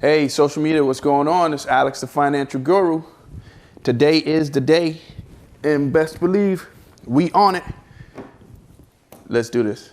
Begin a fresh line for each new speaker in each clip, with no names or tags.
Hey, social media, what's going on? It's Alex, the Financial Guru. Today is the day, and best believe we on it. Let's do this.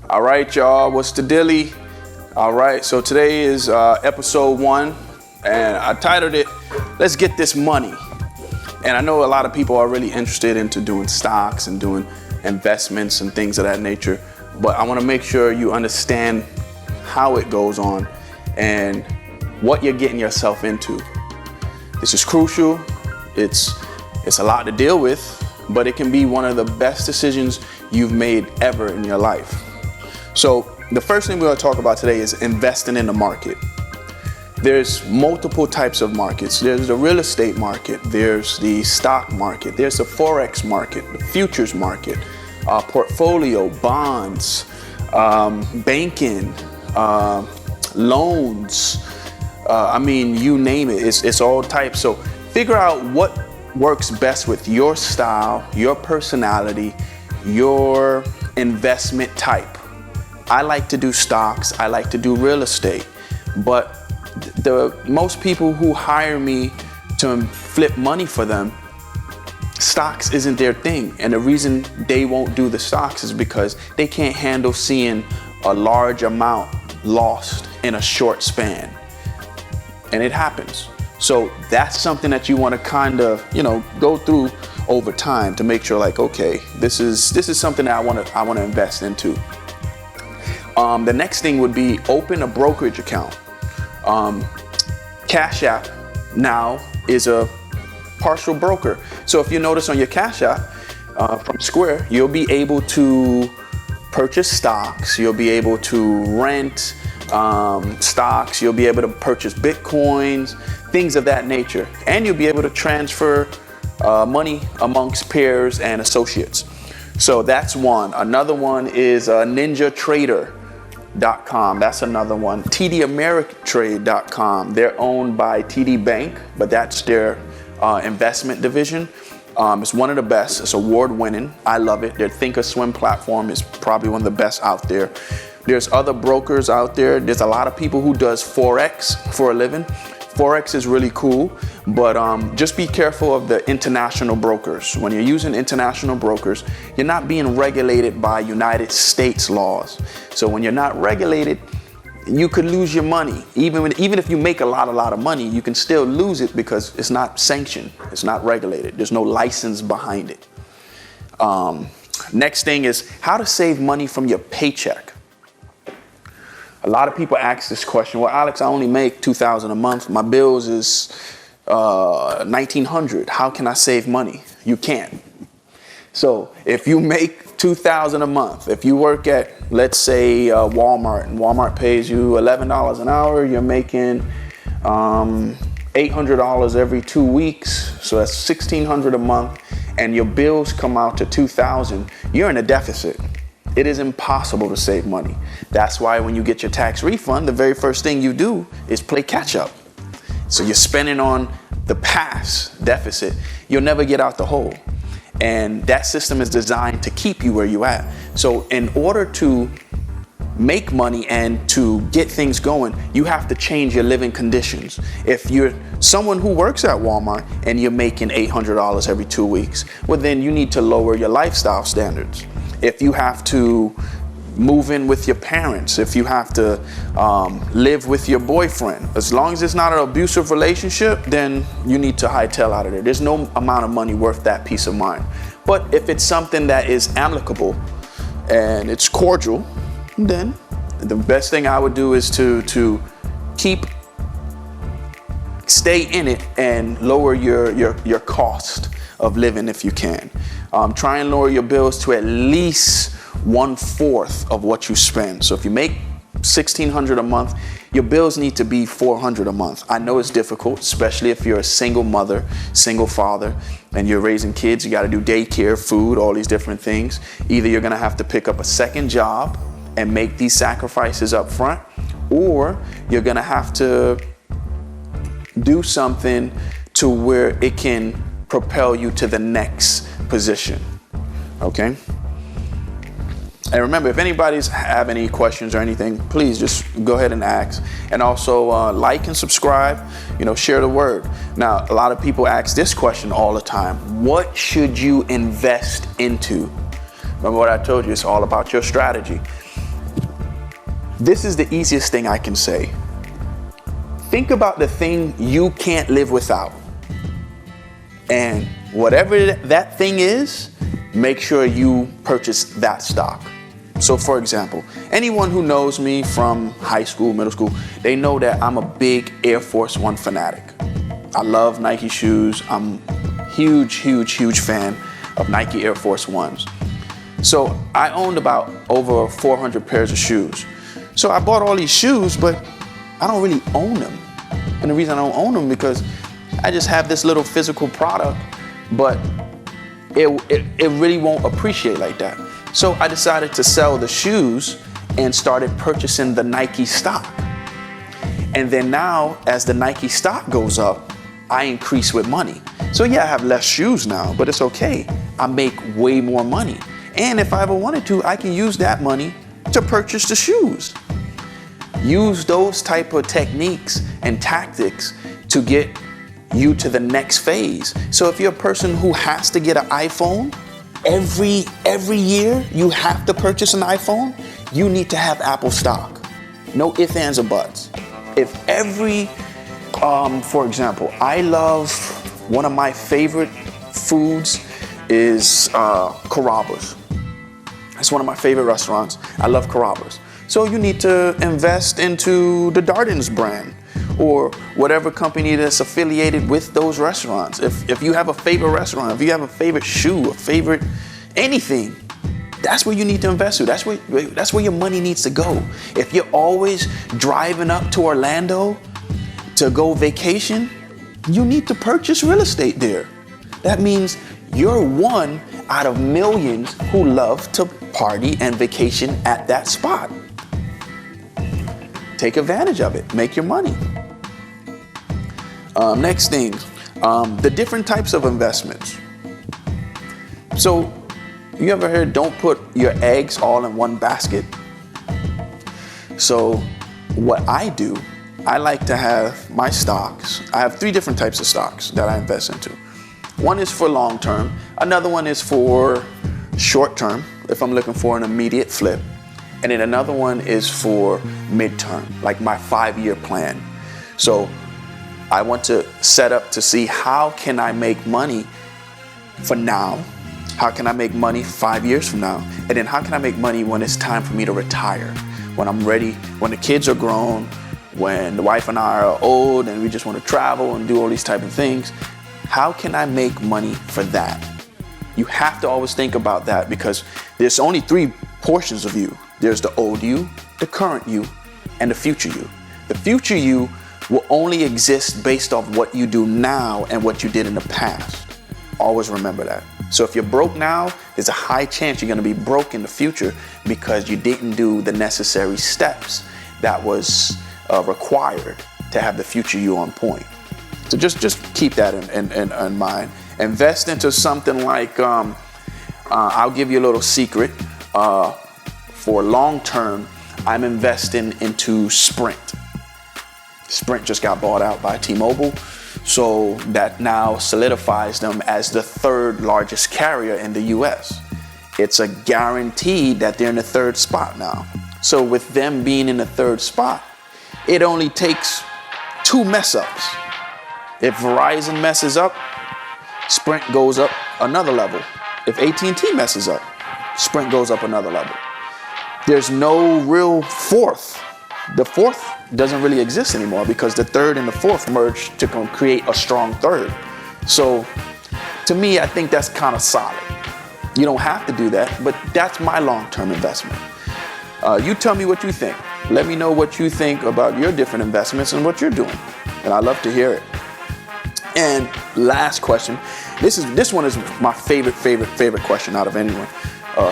All right, y'all, what's the dilly? All right, so today is episode 1, and I titled it, Let's Get This Money. And I know a lot of people are really interested into doing stocks and doing investments and things of that nature, but I wanna make sure you understand how it goes on and what you're getting yourself into. This is crucial. It's a lot to deal with, but it can be one of the best decisions you've made ever in your life. So the first thing we're going to talk about today is investing in the market. There's multiple types of markets. There's the real estate market, there's the stock market, there's the Forex market, the futures market, portfolio, bonds, banking, loans, you name it, it's all types. So figure out what works best with your style, your personality, your investment type. I like to do stocks, I like to do real estate, but the most people who hire me to flip money for them, stocks isn't their thing. And the reason they won't do the stocks is because they can't handle seeing a large amount lost in a short span. And it happens. So that's something that you want to kind of, go through over time to make sure like, okay, this is something that I want to invest into. The next thing would be open a brokerage account. Cash App now is a partial broker. So if you notice on your Cash App from Square, you'll be able to purchase stocks, you'll be able to rent stocks, you'll be able to purchase Bitcoins, things of that nature. And you'll be able to transfer money amongst peers and associates. So that's one. Another one is NinjaTrader.com. That's another one. TDAmeritrade.com. They're owned by TD Bank, but that's their investment division. It's one of the best. It's award-winning. I love it. Their Thinkorswim platform is probably one of the best out there. There's other brokers out there. There's a lot of people who does Forex for a living. Forex is really cool, but just be careful of the international brokers. When you're using international brokers, you're not being regulated by United States laws. So when you're not regulated, you could lose your money. Even if you make a lot of money, you can still lose it because it's not sanctioned. It's not regulated. There's no license behind it. Next thing is how to save money from your paycheck. A lot of people ask this question. Well, Alex, I only make $2,000 a month. My bills is $1,900. How can I save money? You can't. So if you make $2,000 a month, if you work at, let's say, Walmart, and Walmart pays you $11 an hour, you're making $800 every 2 weeks. So that's $1,600 a month, and your bills come out to $2,000. You're in a deficit. It is impossible to save money. That's why when you get your tax refund, the very first thing you do is play catch up. So you're spending on the past deficit. You'll never get out the hole. And that system is designed to keep you where you're at. So in order to make money and to get things going, you have to change your living conditions. If you're someone who works at Walmart and you're making $800 every 2 weeks, well, then you need to lower your lifestyle standards. If you have to move in with your parents, if you have to live with your boyfriend, as long as it's not an abusive relationship, then you need to hightail out of there. There's no amount of money worth that peace of mind. But if it's something that is amicable and it's cordial, then the best thing I would do is to stay in it and lower your cost of living if you can. Try and lower your bills to at least 1/4 of what you spend. So if you make $1,600 a month, your bills need to be $400 a month. I know it's difficult, especially if you're a single mother, single father, and you're raising kids. You got to do daycare, food, all these different things. Either you're going to have to pick up a second job and make these sacrifices up front, or you're going to have to do something to where it can propel you to the next position. Okay? And remember, if anybody's have any questions or anything, please just go ahead and ask. And also like and subscribe, share the word. Now, a lot of people ask this question all the time. What should you invest into? Remember what I told you, it's all about your strategy. This is the easiest thing I can say. Think about the thing you can't live without. And whatever that thing is, make sure you purchase that stock. So for example, anyone who knows me from high school, middle school, they know that I'm a big Air Force One fanatic. I love Nike shoes. I'm huge fan of Nike Air Force Ones. So I owned about over 400 pairs of shoes. So I bought all these shoes, but I don't really own them. And the reason I don't own them because I just have this little physical product, but it really won't appreciate like that. So I decided to sell the shoes and started purchasing the Nike stock. And then now, as the Nike stock goes up, I increase with money. So yeah, I have less shoes now, but it's okay. I make way more money. And if I ever wanted to, I can use that money to purchase the shoes. Use those type of techniques and tactics to get you to the next phase. So if you're a person who has to get an iPhone, every year you have to purchase an iPhone, you need to have Apple stock. No ifs, ands, or buts. If for example, I love, one of my favorite foods is Carrabba's. It's one of my favorite restaurants. I love Carrabba's. So you need to invest into the Darden's brand or whatever company that's affiliated with those restaurants. If you have a favorite restaurant, if you have a favorite shoe, a favorite anything, that's where you need to invest to. That's where your money needs to go. If you're always driving up to Orlando to go vacation, you need to purchase real estate there. That means you're one out of millions who love to party and vacation at that spot. Take advantage of it. Make your money. Next thing, the different types of investments. So, you ever heard don't put your eggs all in one basket? So, what I do, I like to have my stocks. I have 3 different types of stocks that I invest into. One is for long term. Another one is for short term, if I'm looking for an immediate flip. And then another one is for midterm, like my 5-year plan. So I want to set up to see how can I make money for now? How can I make money 5 years from now? And then how can I make money when it's time for me to retire? When I'm ready, when the kids are grown, when the wife and I are old and we just want to travel and do all these type of things. How can I make money for that? You have to always think about that because there's only 3 portions of you. There's the old you, the current you, and the future you. The future you will only exist based off what you do now and what you did in the past. Always remember that. So if you're broke now, there's a high chance you're going to be broke in the future because you didn't do the necessary steps that was required to have the future you on point. So just keep that in mind. Invest into something like, I'll give you a little secret. For long term, I'm investing into Sprint. Sprint just got bought out by T-Mobile, so that now solidifies them as the third largest carrier in the US. It's a guarantee that they're in the third spot now. So with them being in the third spot, it only takes 2 mess ups. If Verizon messes up, Sprint goes up another level. If AT&T messes up, Sprint goes up another level. There's no real fourth. The fourth doesn't really exist anymore because the third and the fourth merged to create a strong third. So to me, I think that's kind of solid. You don't have to do that, but that's my long-term investment. You tell me what you think. Let me know what you think about your different investments and what you're doing. And I'd love to hear it. And last question. This one is my favorite question out of anyone.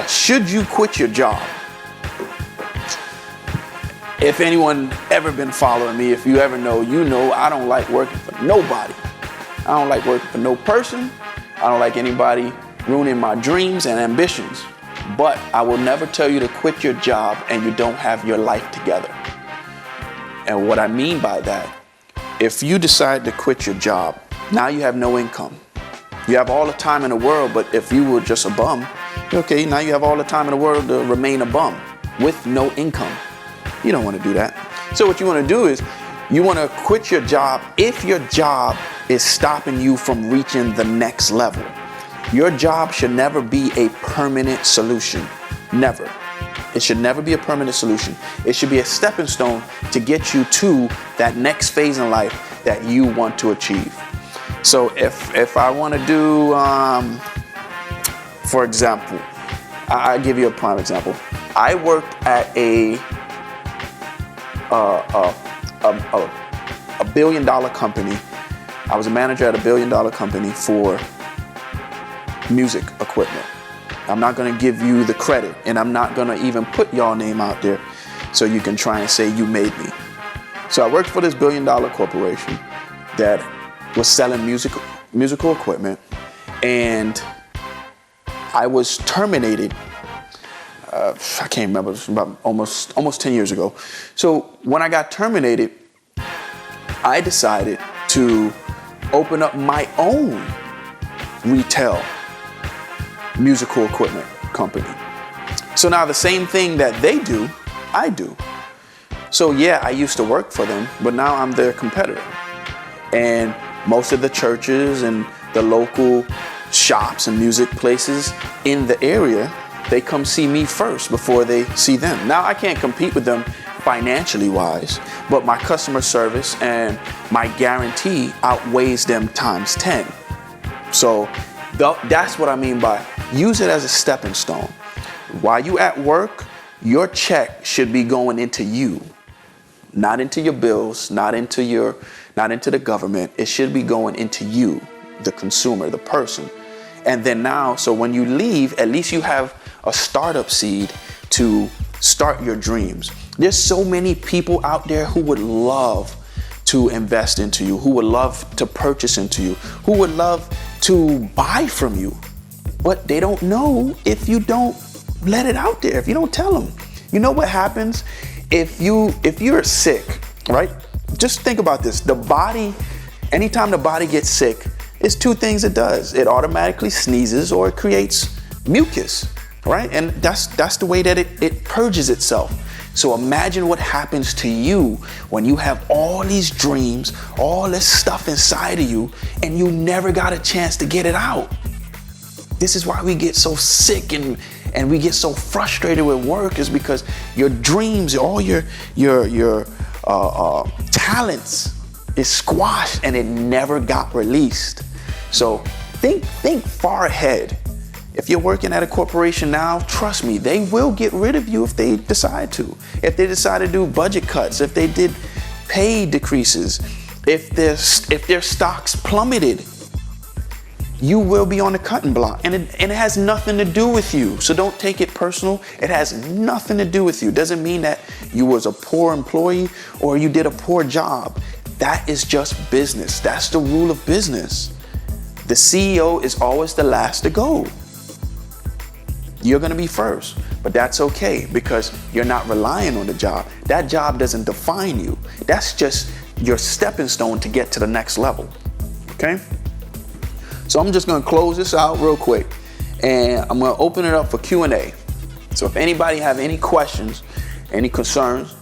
Should you quit your job? If anyone ever been following me, if you ever know, you know I don't like working for nobody. I don't like working for no person. I don't like anybody ruining my dreams and ambitions. But I will never tell you to quit your job and you don't have your life together. And what I mean by that, if you decide to quit your job, now you have no income. You have all the time in the world, but if you were just a bum, okay, now you have all the time in the world to remain a bum with no income. You don't want to do that. So what you want to do is you want to quit your job if your job is stopping you from reaching the next level. Your job should never be a permanent solution. Never. It should never be a permanent solution. It should be a stepping stone to get you to that next phase in life that you want to achieve. So if I want to do, for example, I'll give you a prime example. I worked at a $1 billion company. I was a manager at a $1 billion company for music equipment. I'm not going to give you the credit, and I'm not going to even put your name out there so you can try and say you made me. So I worked for this $1 billion corporation that was selling musical equipment, and I was terminated. I can't remember, it was about almost 10 years ago. So when I got terminated, I decided to open up my own retail musical equipment company. So now the same thing that they do, I do. So yeah, I used to work for them, but now I'm their competitor. And most of the churches and the local shops and music places in the area, they come see me first before they see them. Now I can't compete with them financially wise, but my customer service and my guarantee outweighs them times 10. So that's what I mean by use it as a stepping stone. While you at work, your check should be going into you, not into your bills, not into the government. It should be going into you, the consumer, the person. And then now, so when you leave, at least you have a startup seed to start your dreams. There's so many people out there who would love to invest into you, who would love to purchase into you, who would love to buy from you. But they don't know if you don't let it out there, if you don't tell them. You know what happens if you're sick, right? Just think about this. The body, anytime the body gets sick, it's 2 things it does. It automatically sneezes or it creates mucus, right? And that's the way that it purges itself. So imagine what happens to you when you have all these dreams, all this stuff inside of you, and you never got a chance to get it out. This is why we get so sick and we get so frustrated with work, is because your dreams, all your talents is squashed and it never got released. So think far ahead. If you're working at a corporation now, trust me, they will get rid of you if they decide to. If they decide to do budget cuts, if they did pay decreases, if their stocks plummeted, you will be on the cutting block. And it has nothing to do with you. So don't take it personal. It has nothing to do with you. It doesn't mean that you was a poor employee or you did a poor job. That is just business. That's the rule of business. The CEO is always the last to go. You're gonna be first, but that's okay because you're not relying on the job. That job doesn't define you. That's just your stepping stone to get to the next level, okay? So I'm just gonna close this out real quick and I'm gonna open it up for Q&A. So if anybody have any questions, any concerns,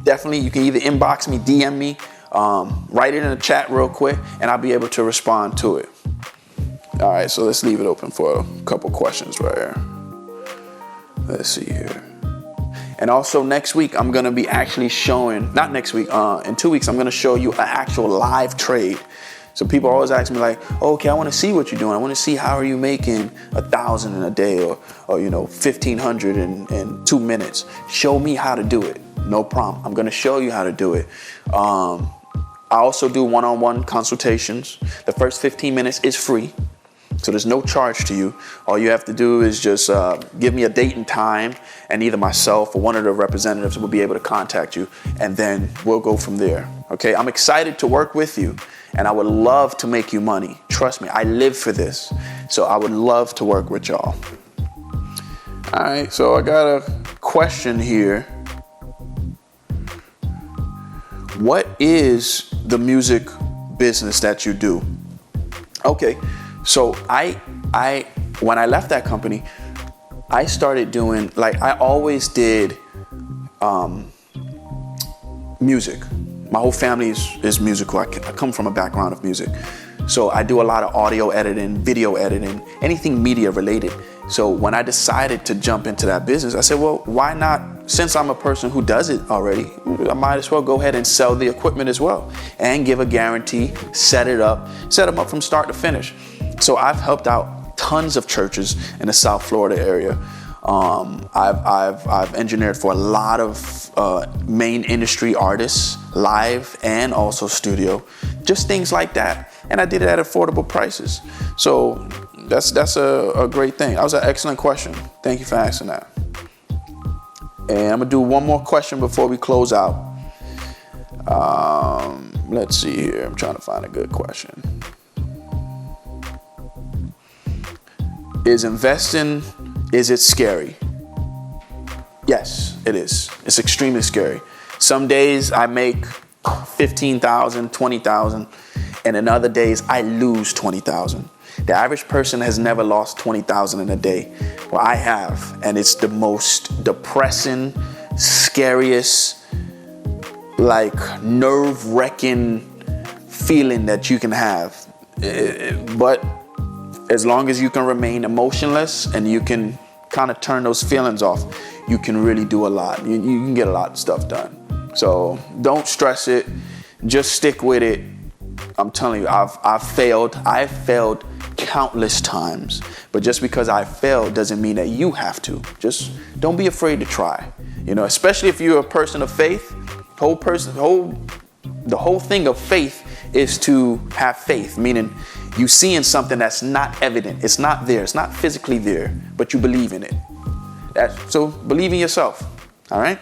definitely you can either inbox me, DM me, write it in the chat real quick and I'll be able to respond to it. All right, so let's leave it open for a couple questions right here. Let's see here. And also next week, I'm gonna be actually showing, not next week, in 2 weeks, I'm gonna show you an actual live trade. So people always ask me like, oh, okay, I wanna see what you're doing. I wanna see how are you making 1,000 in a day or 1,500 in 2 minutes. Show me how to do it. No problem, I'm gonna show you how to do it. I also do one-on-one consultations. The first 15 minutes is free. So there's no charge to you. All you have to do is just give me a date and time and either myself or one of the representatives will be able to contact you and then we'll go from there. Okay, I'm excited to work with you and I would love to make you money. Trust me, I live for this. So I would love to work with y'all. All right, so I got a question here. What is the music business that you do? Okay. So when I left that company, I started doing, like I always did music. My whole family is musical. I come from a background of music. So I do a lot of audio editing, video editing, anything media related. So when I decided to jump into that business, I said, well, why not? Since I'm a person who does it already, I might as well go ahead and sell the equipment as well and give a guarantee, set them up from start to finish. So I've helped out tons of churches in the South Florida area. I've engineered for a lot of main industry artists, live and also studio, just things like that. And I did it at affordable prices. So that's a great thing. That was an excellent question. Thank you for asking that. And I'm gonna do one more question before we close out. Let's see here. I'm trying to find a good question. Is investing, is it scary? Yes, it is. It's extremely scary. Some days I make 15,000, 20,000, and in other days I lose 20,000. The average person has never lost 20,000 in a day. Well, I have, and it's the most depressing, scariest, like nerve-wracking feeling that you can have. But as long as you can remain emotionless and you can kind of turn those feelings off, you can really do a lot. You can get a lot of stuff done. So don't stress it. Just stick with it. I'm telling you, I've failed. I've failed countless times. But just because I failed doesn't mean that you have to. Just don't be afraid to try. Especially if you're a person of faith. The whole thing of faith is to have faith, meaning you seeing something that's not evident. It's not there. It's not physically there, but you believe in it. So believe in yourself. All right?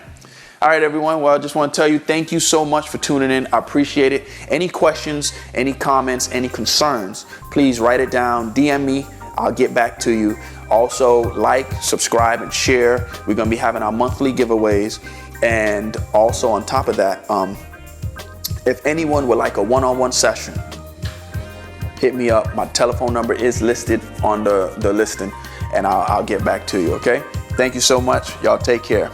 All right, everyone. Well, I just want to tell you, thank you so much for tuning in. I appreciate it. Any questions, any comments, any concerns, please write it down. DM me. I'll get back to you. Also, like, subscribe, and share. We're going to be having our monthly giveaways. And also on top of that, if anyone would like a one-on-one session, hit me up. My telephone number is listed on the listing, and I'll get back to you, okay? Thank you so much. Y'all take care.